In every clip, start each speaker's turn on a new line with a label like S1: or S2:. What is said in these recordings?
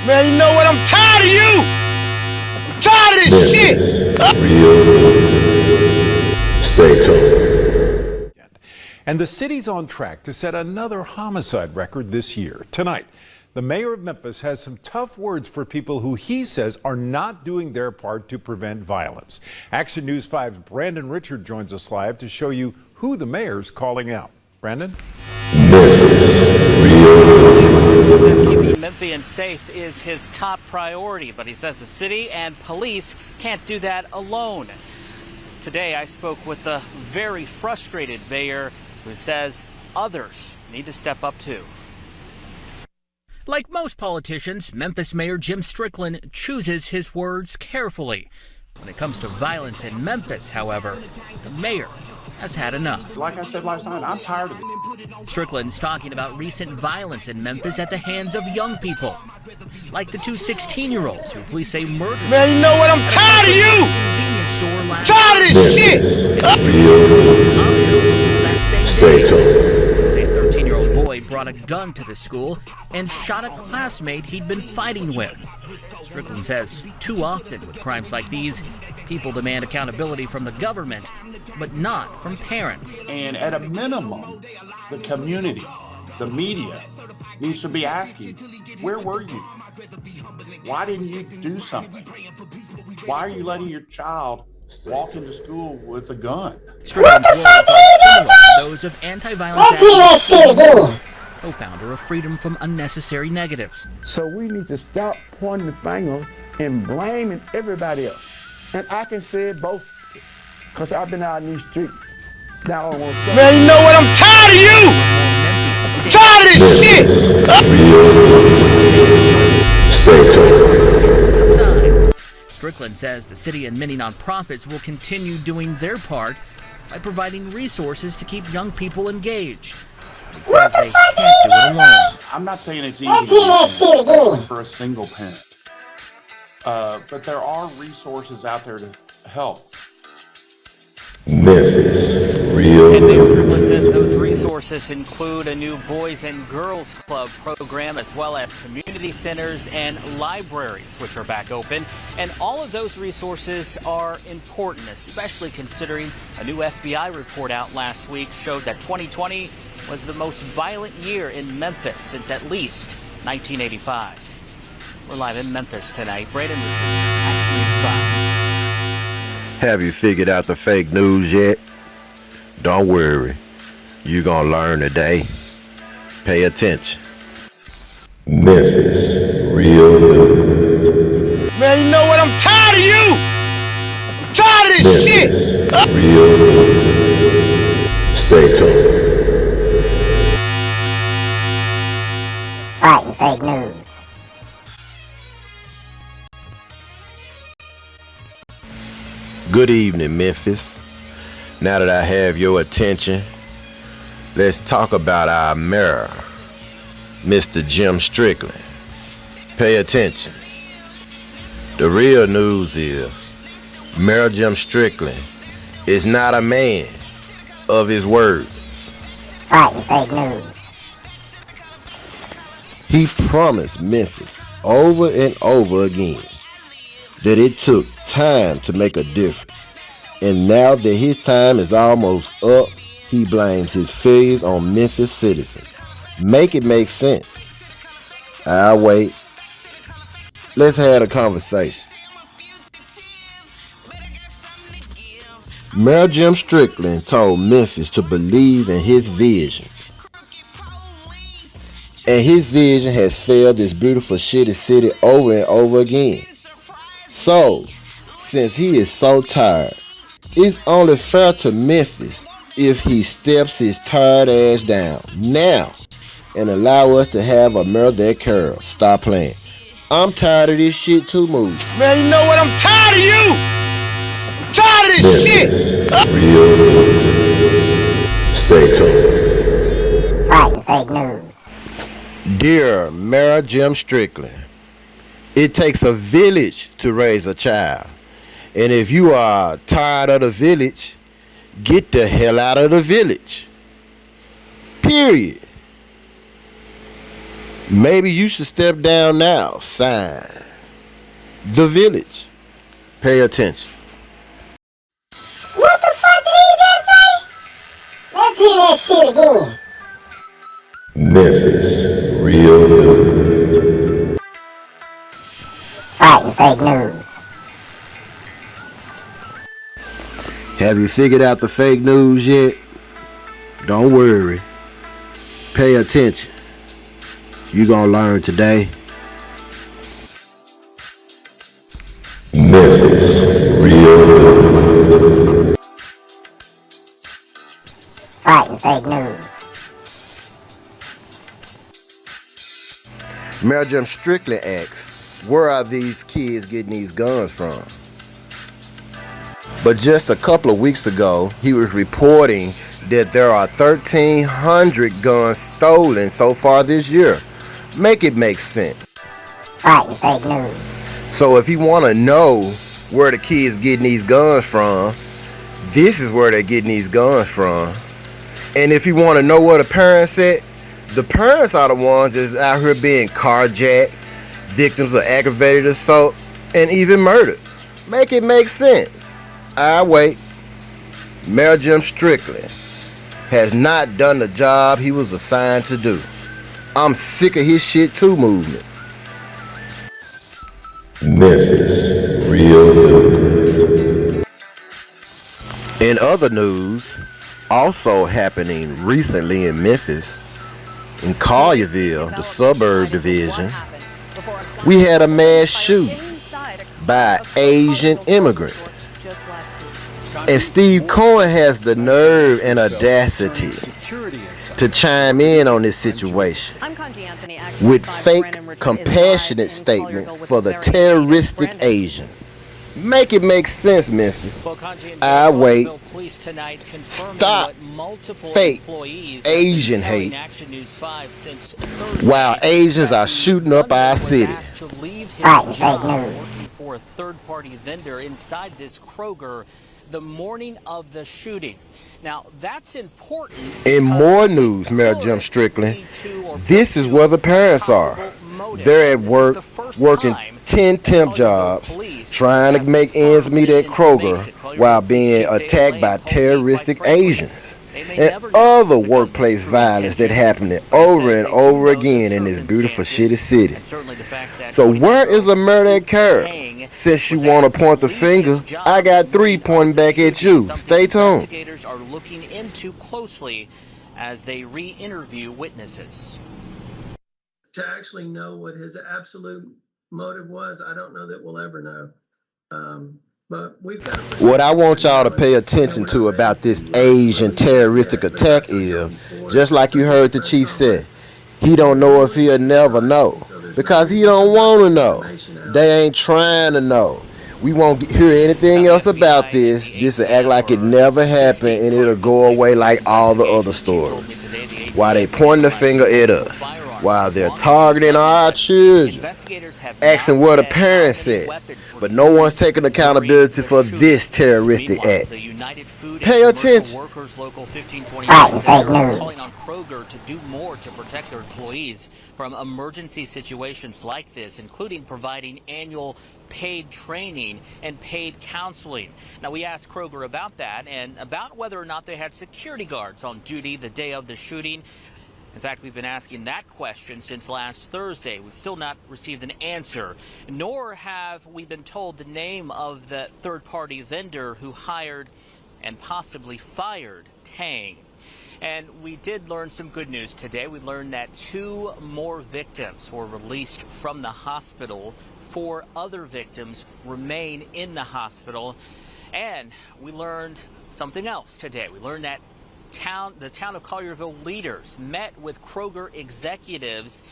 S1: Man, you know what? I'm tired of you. I'm tired of this shit.
S2: Real. Stay tuned.
S3: And the city's on track to set another homicide record this year. Tonight, the mayor of Memphis has some tough words for people who he says are not doing their part to prevent violence. Action News 5's Brandon Richard joins us live to show you who the mayor's calling out. Brandon?
S4: Keeping Memphians safe is his top priority, but he says the city and police can't do that alone. Today I spoke with the very frustrated mayor who says others need to step up too. Like most politicians, Memphis Mayor Jim Strickland chooses his words carefully. When it comes to violence in Memphis, however, the mayor has had enough.
S5: Like I said last night, I'm tired of it.
S4: Strickland's talking about recent violence in Memphis at the hands of young people, like the two 16-year-olds who police say murdered.
S1: Man, you know what? I'm tired of you. I'm tired of this shit.
S2: Stay tuned.
S4: A 13-year-old boy brought a gun to the school and shot a classmate he'd been fighting with. Strickland says too often with crimes like these, people demand accountability from the government, but not from parents.
S5: And at a minimum, the community, the media, needs to be asking, where were you? Why didn't you do something? Why are you letting your child walk into school with a gun?
S4: Strickland's words are similar to those of anti-violence activist, co-founder of Freedom from Unnecessary Negatives.
S6: So we need to stop pointing the finger and blaming everybody else. And I can say it both, because I've been out in these streets. Now I want to stop.
S1: Man, you know what? I'm tired of you. I'm tired of this shit.
S2: Stay tuned.
S4: Strickland says the city and many nonprofits will continue doing their part by providing resources to keep young people engaged. Because they can't do it alone.
S5: I'm not saying it's easy for a single parent, but there are resources out there to help.
S2: Memphis,
S4: And
S2: real.
S4: Mayor Strickland says those resources include a new Boys and Girls Club program, as well as community centers and libraries, which are back open. And all of those resources are important, especially considering a new FBI report out last week showed that 2020 was the most violent year in Memphis since at least 1985. We're live in Memphis tonight. Brandon Richard, Action News 5.
S2: Have you figured out the fake news yet? Don't worry. You're gonna learn today. Pay attention. Memphis, real news.
S1: Man, you know what? I'm tired of you. I'm tired of this shit.
S2: Real news. Stay tuned.
S7: Fighting fake news.
S2: Good evening, Memphis. Now that I have your attention, let's talk about our mayor, Mr. Jim Strickland. Pay attention. The real news is, Mayor Jim Strickland is not a man of his word.
S7: Fighting fake news.
S2: He promised Memphis over and over again that it took time to make a difference. And now that his time is almost up, he blames his failures on Memphis citizens. Make it make sense. I'll wait. Let's have a conversation. Mayor Jim Strickland told Memphis to believe in his vision. And his vision has failed this beautiful shitty city over and over again. So, since he is so tired, it's only fair to Memphis if he steps his tired ass down now and allow us to have a mayor that cares. Stop playing. I'm tired of this shit too, move.
S1: Man, you know what? I'm tired of you. I'm tired of this shit.
S2: Real news. Stay tuned.
S7: Fighting fake news.
S2: Dear Mayor Jim Strickland, it takes a village to raise a child. And if you are tired of the village, get the hell out of the village. Period. Maybe you should step down now. Sign. The Village. Pay attention.
S7: What the fuck did he just say? Let's hear that shit again.
S2: Memphis. Real news.
S7: Fighting fake news.
S2: Have you figured out the fake news yet? Don't worry. Pay attention. You gonna learn today. Memphis. Real news.
S7: Fighting fake news.
S2: Mayor Jim Strickland asks, where are these kids getting these guns from? But just a couple of weeks ago, he was reporting that there are 1,300 guns stolen so far this year. Make it make sense.
S7: Fighting fake news.
S2: So if you want to know where the kids getting these guns from, this is where they're getting these guns from. And if you want to know where the parents at, the parents are the ones that's out here being carjacked, victims of aggravated assault, and even murdered. Make it make sense. I wait. Mayor Jim Strickland has not done the job he was assigned to do. I'm sick of his shit too movement. Memphis. Real news. In other news, also happening recently in Memphis, in Collierville, the suburb division, we had a mass shooting by an Asian immigrant. And Steve Cohen has the nerve and audacity to chime in on this situation with fake, compassionate statements for the terroristic Asian. Make it make sense, Memphis. I wait. Stop fake Asian hate while Asians are shooting up our city.
S7: Fighting fake news.
S4: For a third-party vendor inside this Kroger the morning of the shooting. Now, that's important.
S2: In more news, Mayor Jim Strickland, this is where the parents are. They're at work, working 10 temp jobs, trying to make ends meet at Kroger while being attacked by terroristic Asians and other workplace violence that happening over and over again in this beautiful shitty city. So where is the mayor that cares? Since you want to point the finger, I got 3 pointing back at you. Stay tuned.
S4: Investigators are looking into closely as they re-interview witnesses.
S8: To actually know what his absolute motive was, I don't know that we'll ever know. But we've got
S2: what I want y'all to pay attention to about this Asian terroristic attack is, just like you heard the chief say, he don't know if he'll never know, because he don't want to know. They ain't trying to know. We won't hear anything else about this. This will act like it never happened, and it'll go away like all the other stories. While they pointing the finger at us, while they're targeting our children, asking where the parents at, but no one's taking accountability for this terroristic act. Pay attention.
S7: Fighting fake news.
S4: Calling on Kroger to do more to protect their employees from emergency situations like this, including providing annual paid training and paid counseling. Now, we asked Kroger about that and about whether or not they had security guards on duty the day of the shooting. In fact, we've been asking that question since last Thursday. We've still not received an answer, nor have we been told the name of the third-party vendor who hired and possibly fired Tang. And we did learn some good news today. We learned that 2 more victims were released from the hospital. 4 other victims remain in the hospital. And we learned something else today. We learned that the town of Collierville leaders met with Kroger executives.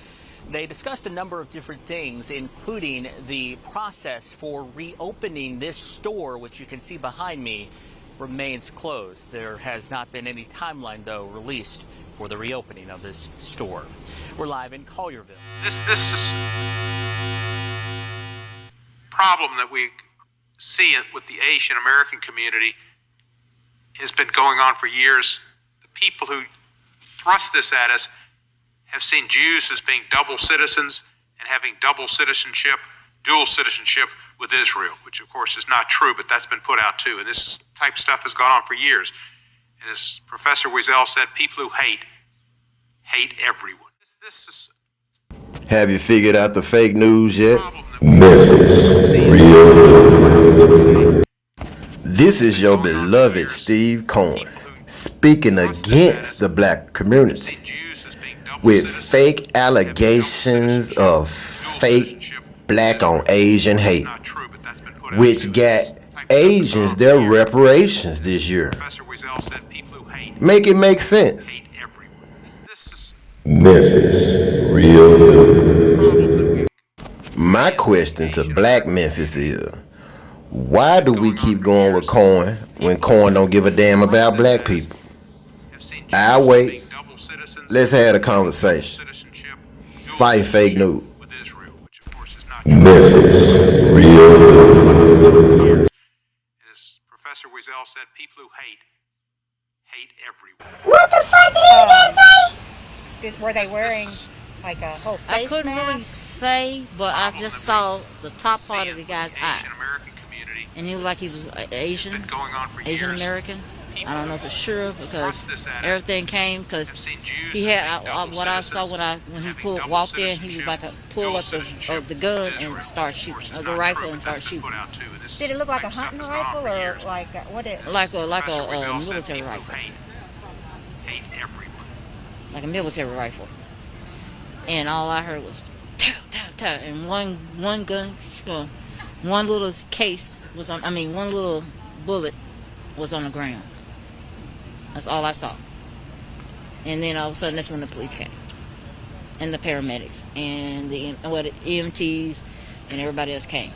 S4: They discussed a number of different things, including the process for reopening this store, which you can see behind me remains closed. There has not been any timeline, though, released for the reopening of this store. We're live in Collierville.
S9: This is problem that we see with the Asian American community has been going on for years. The people who thrust this at us have seen Jews as being double citizens and having double citizenship, dual citizenship with Israel, which of course is not true, but that's been put out too. And this type of stuff has gone on for years. And as Professor Wiesel said, people who hate everyone. This is
S2: Have you figured out the fake news yet? Memphis, real news. This is your beloved Steve Cohen speaking against the black community with fake allegations of fake black on Asian hate, which got Asians their reparations this year. Make it make sense. Memphis, real news. My question to Black Memphis is, why do we keep going with Cohen when Cohen don't give a damn about black people? I'll wait. Let's have a conversation. Fight fake news. Memphis, real news.
S9: As Professor Wiesel said, people who hate everyone.
S7: What the fuck did he just say?
S10: Were they wearing like a whole face
S11: I couldn't
S10: mask?
S11: really say, but I just saw the top part of the guy's eyes. And he looked like he was Asian American. I don't know for sure because everything came because he had what I saw when he walked in, he was about to pull up the gun and start shooting, the rifle and start shooting.
S10: Did it look like a hunting rifle or like what?
S11: Like a military rifle. Like a military rifle. And all I heard was tap tap tap, and one gun, one little case was on. One little bullet was on the ground. That's all I saw. And then all of a sudden, that's when the police came, and the paramedics, and the EMTs, and everybody else came.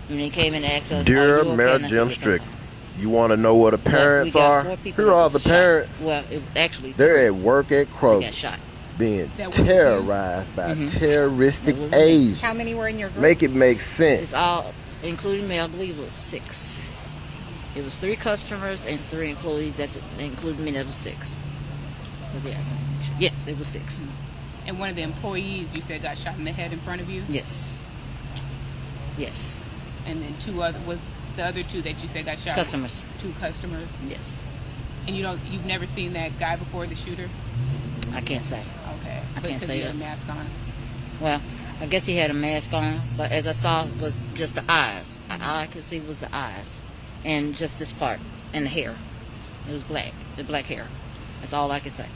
S11: And they came and asked us,
S2: Dear Mayor Jim Strickland, you want to know what the parents are? Here are the parents.
S11: Well, actually,
S2: they're at work at Kroger,
S11: got shot,
S2: being terrorized by terroristic Asians.
S10: How many were in your group?
S2: Make it make sense.
S11: It's all, including me. I believe it was 6. It was 3 customers and 3 employees. That's including me. That was 6. Yes, it was 6.
S12: And one of the employees you said got shot in the head in front of you?
S11: Yes. Yes.
S12: And then was the other 2 that you said got shot?
S11: Customers.
S12: 2 customers?
S11: Yes.
S12: And you've never seen that guy before, the shooter?
S11: I can't say.
S12: Okay.
S11: I can't say that.
S12: He had a mask on?
S11: Well, I guess he had a mask on, but as I saw was just the eyes. All I could see was the eyes. And just this part, and the hair. It was black, the black hair. That's all I can say.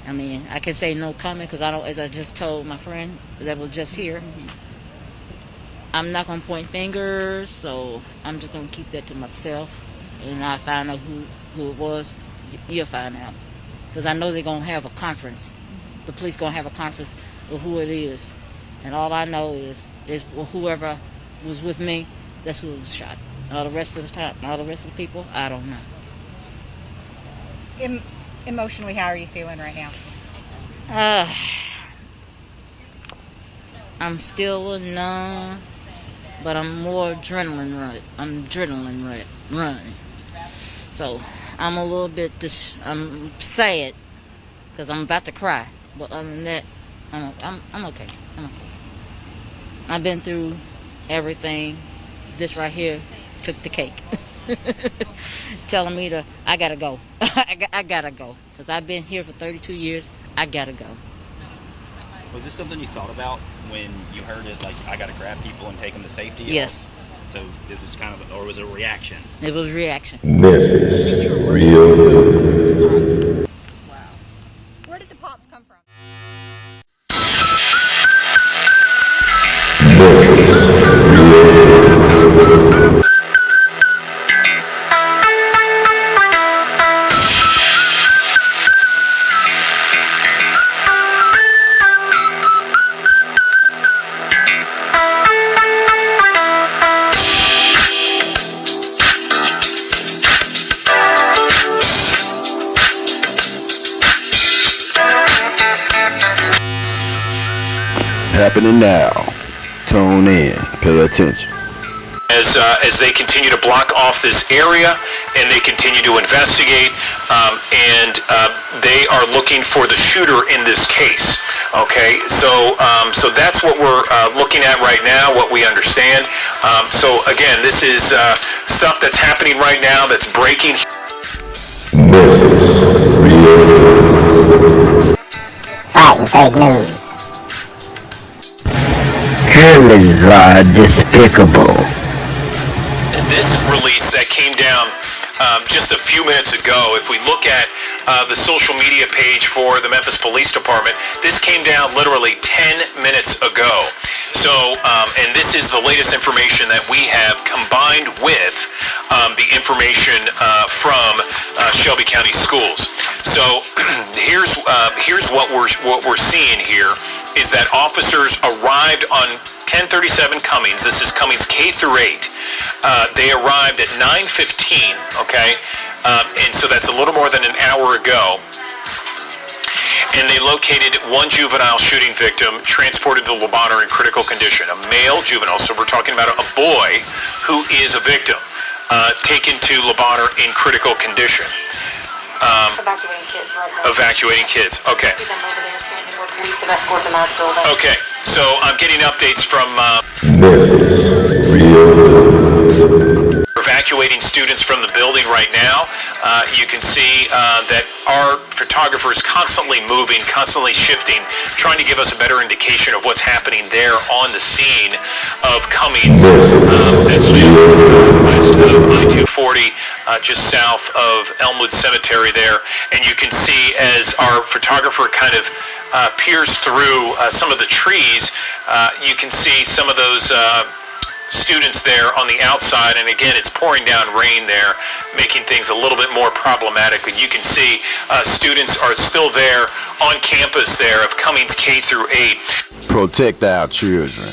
S11: I can say no comment because I don't, as I just told my friend that was just here, I'm not going to point fingers, so I'm just going to keep that to myself. And I find out who it was, you'll find out. Because I know they're going to have a conference. The police going to have a conference with who it is. And all I know is whoever was with me, that's who was shot. All the rest of the time, all the rest of the people, I don't know.
S10: Emotionally, how are you feeling right now?
S11: I'm still numb, but I'm more adrenaline running. So I'm a little bit I'm sad because I'm about to cry. But other than that, I'm okay. I'm okay. I've been through everything. This right here took the cake. Telling me I gotta go. I gotta go. Because I've been here for 32 years. I gotta go.
S13: Was this something you thought about when you heard it, like, I gotta grab people and take them to safety?
S11: Yes.
S13: So it was kind of, or was it a reaction?
S11: It was a reaction.
S2: Memphis, real news.
S10: Wow. Where did the pops come from?
S2: Memphis, real news. Happening now. Tune in. Pay attention.
S14: as they continue to block off this area and they continue to investigate, and they are looking for the shooter in this case. Okay, so that's what we're looking at right now, what we understand. So again, this is stuff that's happening right now that's breaking.
S7: Fighting fake news.
S15: Humans are despicable.
S14: This release that came down just a few minutes ago, if we look at the social media page for the Memphis Police Department, this came down literally 10 minutes ago. So, and this is the latest information that we have combined with the information from Shelby County Schools. So here's what we're seeing here is that officers arrived on 1037 Cummings. This is Cummings K through 8. They arrived at 9:15. Okay, and so that's a little more than an hour ago. And they located one juvenile shooting victim, transported to Le Bonheur in critical condition, a male juvenile. So we're talking about a boy who is a victim, taken to Le Bonheur in critical condition.
S16: Evacuating kids right now.
S14: Evacuating kids. Okay.
S16: See them over there standing where police have escorted them out of the building.
S14: Okay. So I'm getting updates from evacuating students from the building right now. You can see that our photographer is constantly moving, constantly shifting, trying to give us a better indication of what's happening there on the scene of Cummings. That's just west of I-240, just south of Elmwood Cemetery there. And you can see as our photographer kind of peers through some of the trees, you can see some of those students there on the outside, and again it's pouring down rain there, making things a little bit more problematic, but you can see students are still there on campus there of Cummings K through 8.
S2: Protect our children.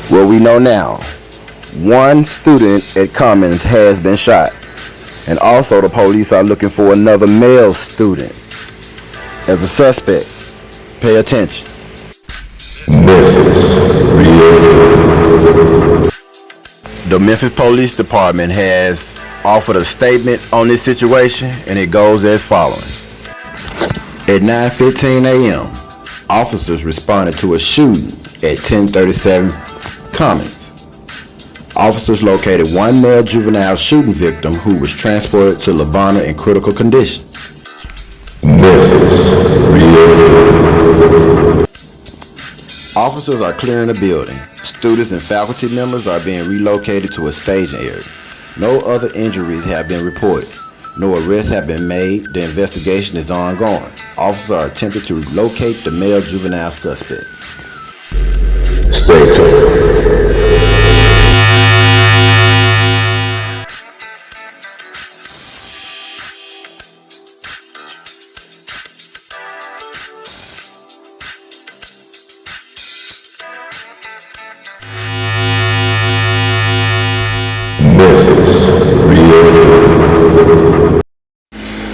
S2: What we know now, one student at Cummings has been shot, and also the police are looking for another male student as a suspect. Pay attention. The Memphis Police Department has offered a statement on this situation, and it goes as following. At 9:15 a.m., officers responded to a shooting at 1037 Cummings. Officers located one male juvenile shooting victim who was transported to Le Bonheur in critical condition. Officers are clearing the building. Students and faculty members are being relocated to a staging area. No other injuries have been reported. No arrests have been made. The investigation is ongoing. Officers are attempting to locate the male juvenile suspect. Stay tuned.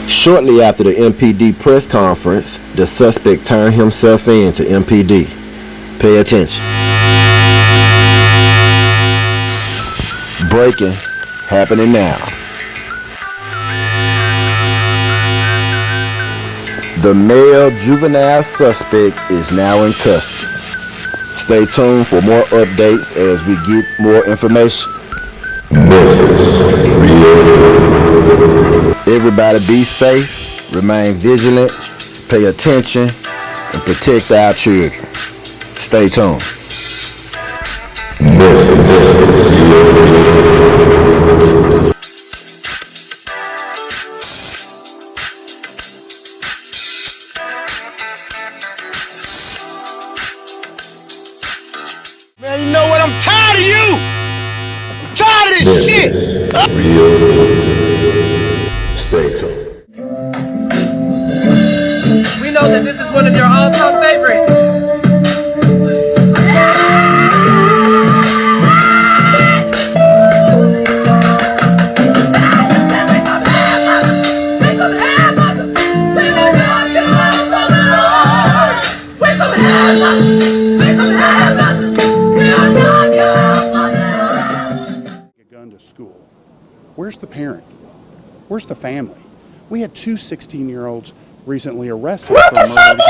S2: Shortly after the MPD press conference, the suspect turned himself in to MPD. Pay attention. Breaking, happening now. The male juvenile suspect is now in custody. Stay tuned for more updates as we get more information. Everybody be safe, remain vigilant, pay attention, and protect our children. Stay tuned.
S1: Man, you know what? I'm tired of you. I'm tired of this shit.
S2: Stay tuned.
S17: We know that this is one of your all-time favorites.
S18: Where's the parent? Where's the family? We had two 16-year-olds recently arrested for murder.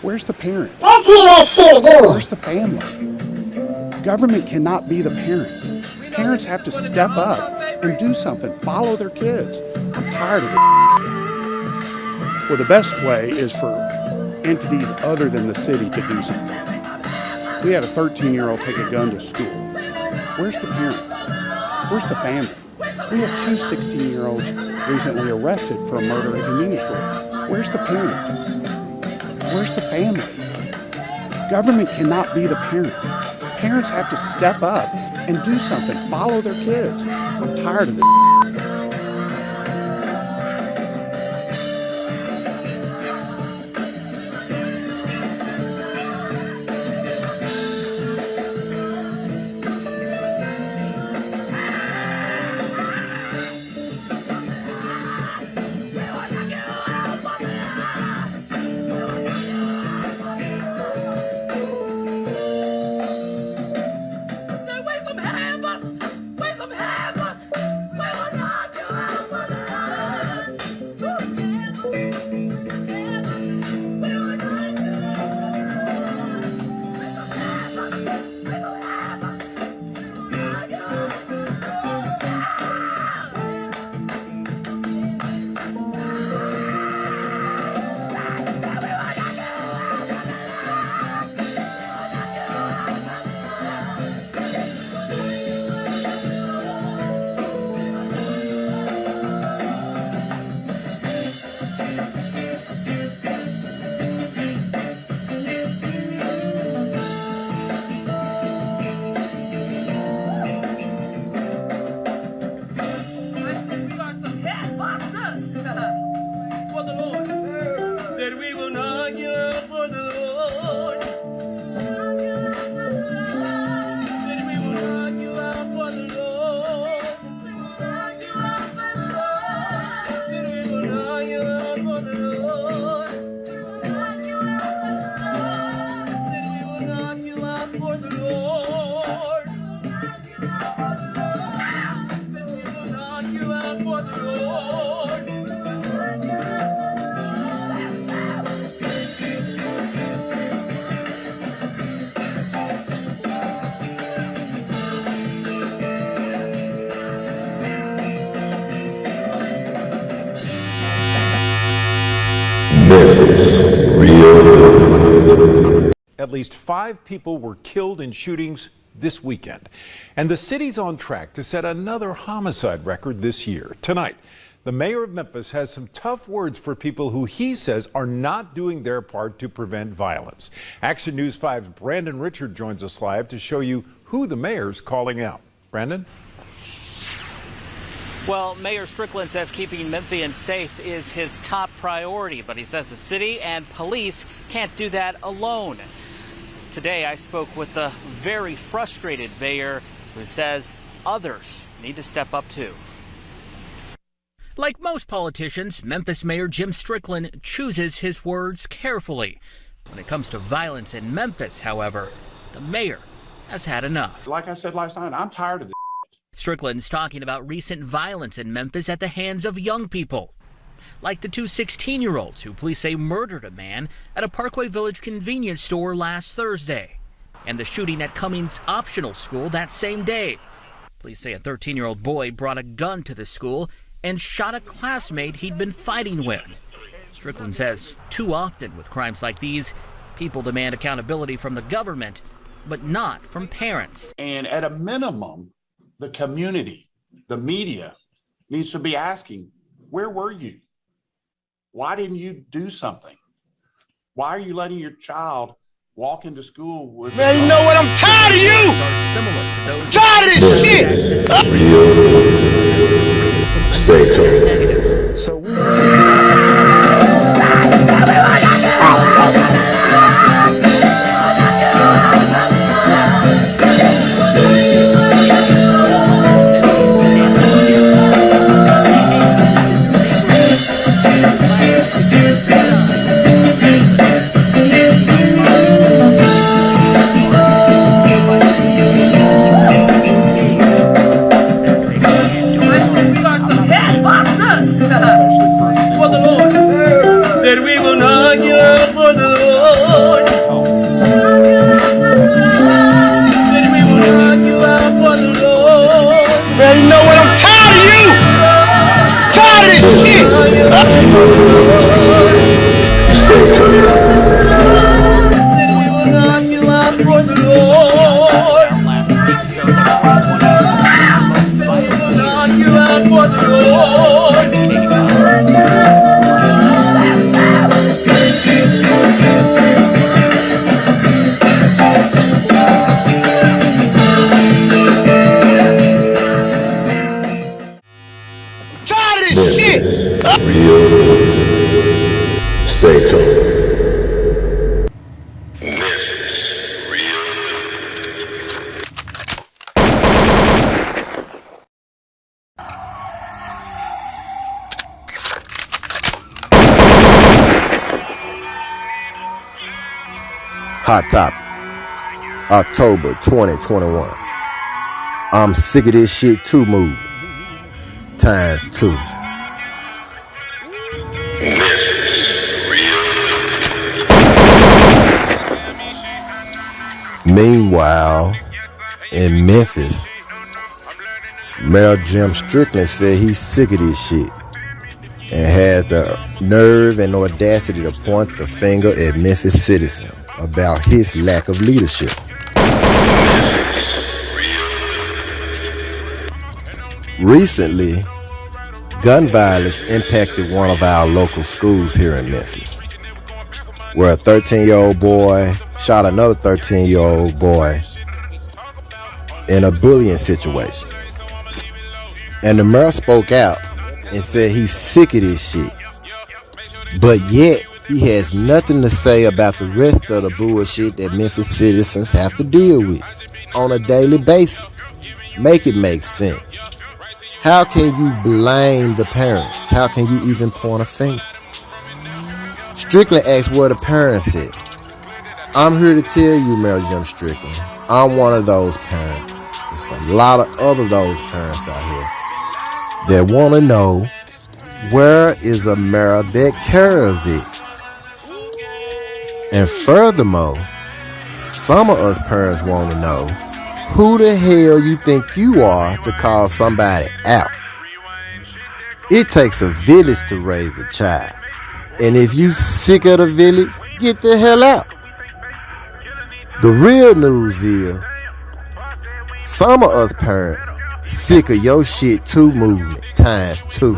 S18: Where's the parent?
S7: Let's hear that shit again.
S18: Where's the family? Government cannot be the parent. Parents have to step up and do something. Follow their kids. I'm tired of it. Well, the best way is for entities other than the city to do something. We had a 13-year-old take a gun to school. Where's the parent? Where's the family? We had two 16-year-olds recently arrested for a murder at a convenience store. Where's the parent? Where's the family? Government cannot be the parent. Parents have to step up and do something. Follow their kids. I'm tired of this.
S3: Memphis, real news. At least 5 people were killed in shootings this weekend. And the city's on track to set another homicide record this year. Tonight, the mayor of Memphis has some tough words for people who he says are not doing their part to prevent violence. Action News 5's Brandon Richard joins us live to show you who the mayor's calling out. Brandon?
S4: Well, Mayor Strickland says keeping Memphians safe is his top priority, but he says the city and police can't do that alone. Today, I spoke with the very frustrated mayor who says others need to step up too.
S19: Like most politicians, Memphis Mayor Jim Strickland chooses his words carefully. When it comes to violence in Memphis, however, the mayor has had enough.
S5: Like I said last night, I'm tired of this.
S19: Strickland's talking about recent violence in Memphis at the hands of young people, like the two 16-year-olds who police say murdered a man at a Parkway Village convenience store last Thursday, and the shooting at Cummings Optional School that same day. Police say a 13-year-old boy brought a gun to the school and shot a classmate he'd been fighting with. Strickland says too often with crimes like these, people demand accountability from the government, but not from parents.
S5: And at a minimum, the community, the media, needs to be asking, where were you? Why didn't you do something? Why are you letting your child walk into school with...
S1: Man, you know what? I'm tired of you!
S19: Similar to those
S1: tired of this shit!
S3: Real news. Stay tuned.
S6: So we...
S2: Hot Topic, October 2021. I'm sick of this shit too movement. ×2. Meanwhile, in Memphis, Mayor Jim Strickland said he's sick of this shit and has the nerve and audacity to point the finger at Memphis citizens about his lack of leadership. Recently, gun violence impacted one of our local schools here in Memphis, where a 13-year-old boy shot another 13-year-old boy in a bullying situation. And the mayor spoke out and said he's sick of this shit. But yet, he has nothing to say about the rest of the bullshit that Memphis citizens have to deal with on a daily basis. Make it make sense. How can you blame the parents? How can you even point a finger? Strickland asked where the parents at. I'm here to tell you, Mayor Jim Strickland, I'm one of those parents. There's a lot of other those parents out here that want to know, where is a mayor that cares it? And furthermore, some of us parents want to know, who the hell you think you are to call somebody out? It takes a village to raise a child. And if you sick of the village, get the hell out. The real news is, some of us parents sick of your shit too movement ×2.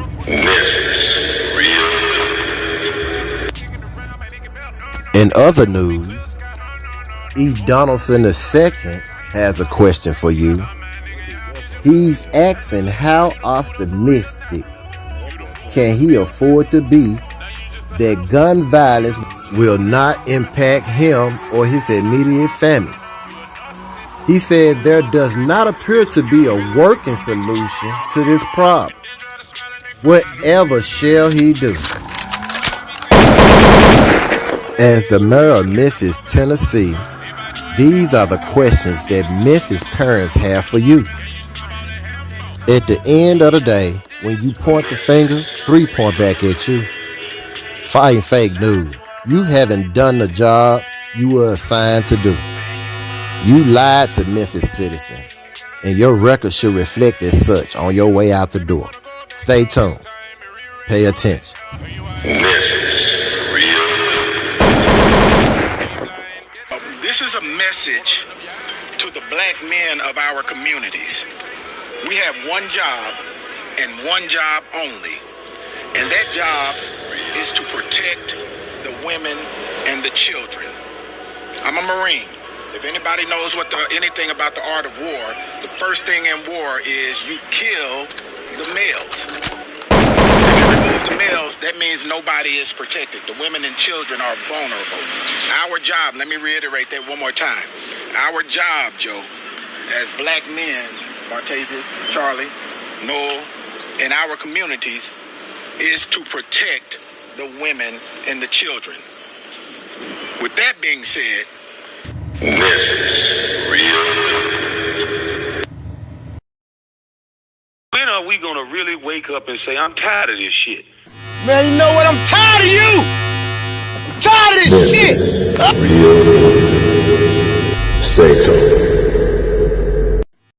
S2: In other news, E. Donaldson II has a question for you. He's asking how optimistic can he afford to be that gun violence will not impact him or his immediate family. He said there does not appear to be a working solution to this problem. Whatever shall he do? As the mayor of Memphis, Tennessee, these are the questions that Memphis parents have for you. At the end of the day, when you point the finger, 3 point back at you. Fighting fake news. You haven't done the job you were assigned to do. You lied to Memphis citizens, and your record should reflect as such on your way out the door. Stay tuned. Pay attention.
S20: This is a message to the black men of our communities. We have one job and one job only, and that job is to protect the women and the children. I'm a Marine. If anybody knows anything about the art of war, the first thing in war is you kill the males. If you remove the males, that means nobody is protected. The women and children are vulnerable. Our job, let me reiterate that one more time. Our job, Joe, as black men, Martavius, Charlie, Noel, in our communities, is to protect the women and the children. With that being said,
S21: when are we gonna really wake up and say, I'm tired of this shit?
S1: Man, you know what? I'm tired of you! I'm tired of this shit!
S2: Stay tuned.